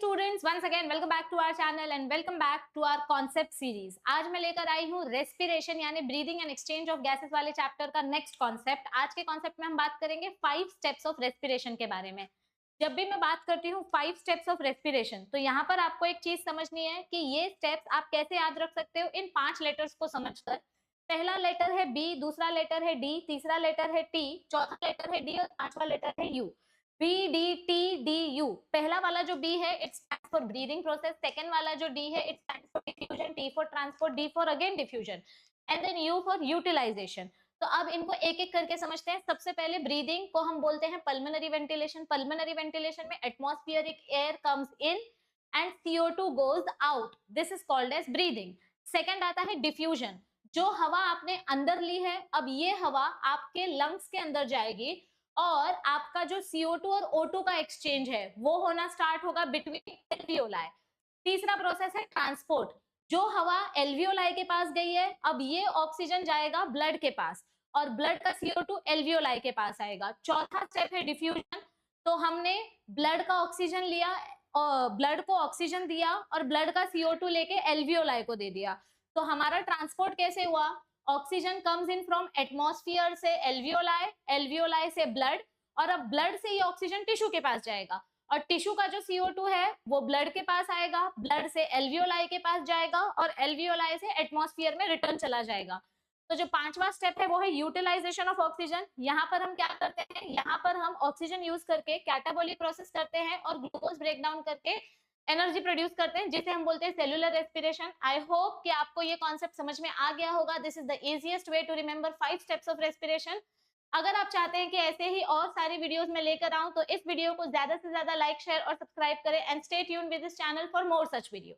Students, once again welcome back to our channel and welcome back to our concept series. आज मैं लेकर आई हूँ रेस्पिरेशन यानी breathing and exchange of gases वाले चैप्टर का नेक्स्ट कॉन्सेप्ट। आज के कॉन्सेप्ट में हम बात करेंगे 5 स्टेप्स ऑफ रेस्पिरेशन के बारे में। जब भी मैं बात करती हूँ 5 स्टेप्स ऑफ रेस्पिरेशन, तो यहाँ पर आपको एक चीज समझनी है कि ये स्टेप्स आप कैसे याद रख सकते हो इन 5 लेटर्स को समझकर। पहला लेटर है बी, दूसरा लेटर है डी, तीसरा लेटर है टी, चौथा लेटर है डी और पांचवा लेटर है U. B D T D U. पहला वाला जो बी है it stands for breathing process, second वाला जो डी है it stands for diffusion, T for transport, D for again diffusion and then U for utilisation. तो अब इनको एक एक करके समझते हैं। सबसे पहले ब्रीदिंग को हम बोलते हैं पल्मोनरी वेंटिलेशन। पल्मोनरी वेंटिलेशन में atmospheric air comes in and CO2 goes out, this is called as breathing. Second आता है डिफ्यूजन, जो हवा आपने अंदर ली है अब ये हवा आपके लंग्स के अंदर जाएगी और आपका जो CO2 और O2 का एक्सचेंज है वो होना स्टार्ट होगा बिटवीन एल्वियोलाई। तीसरा प्रोसेस है ट्रांसपोर्ट, जो हवा एल्वियोलाई के पास गई है अब ये ऑक्सीजन जाएगा ब्लड के पास और ब्लड का CO2 एल्वियोलाई के पास आएगा। चौथा स्टेप है डिफ्यूजन, तो हमने ब्लड का ऑक्सीजन लिया और ब्लड को ऑक्सीजन दिया और ब्लड का CO2 लेके एल्वियोलाई को दे दिया। तो हमारा ट्रांसपोर्ट कैसे हुआ? Oxygen comes in from atmosphere से एल्वियोलाई, एल्वियोलाई से ब्लड और अब ब्लड से ये ऑक्सीजन टिश्यू के पास जाएगा और टिश्यू का जो CO2 है वो ब्लड के पास आएगा, ब्लड से एल्वियोलाई के पास जाएगा और एल्वियोलाई से एटमॉस्फेयर में रिटर्न चला जाएगा। तो जो पांचवा स्टेप है वो है यूटिलाइजेशन ऑफ ऑक्सीजन। यहाँ पर हम क्या करते हैं, यहाँ पर हम ऑक्सीजन यूज करके कैटाबॉलिक प्रोसेस करते हैं और ग्लूकोज ब्रेक डाउन करके एनर्जी प्रोड्यूस करते हैं, जिसे हम बोलते हैं सेलुलर रेस्पिरेशन। आई होप कि आपको ये कॉन्सेप्ट समझ में आ गया होगा। This is the easiest way to remember 5 steps of respiration. अगर आप चाहते हैं कि ऐसे ही और सारी वीडियोस में लेकर आऊं तो इस वीडियो को ज्यादा से ज्यादा लाइक, शेयर और सब्सक्राइब करें and stay tuned with this channel for more such video.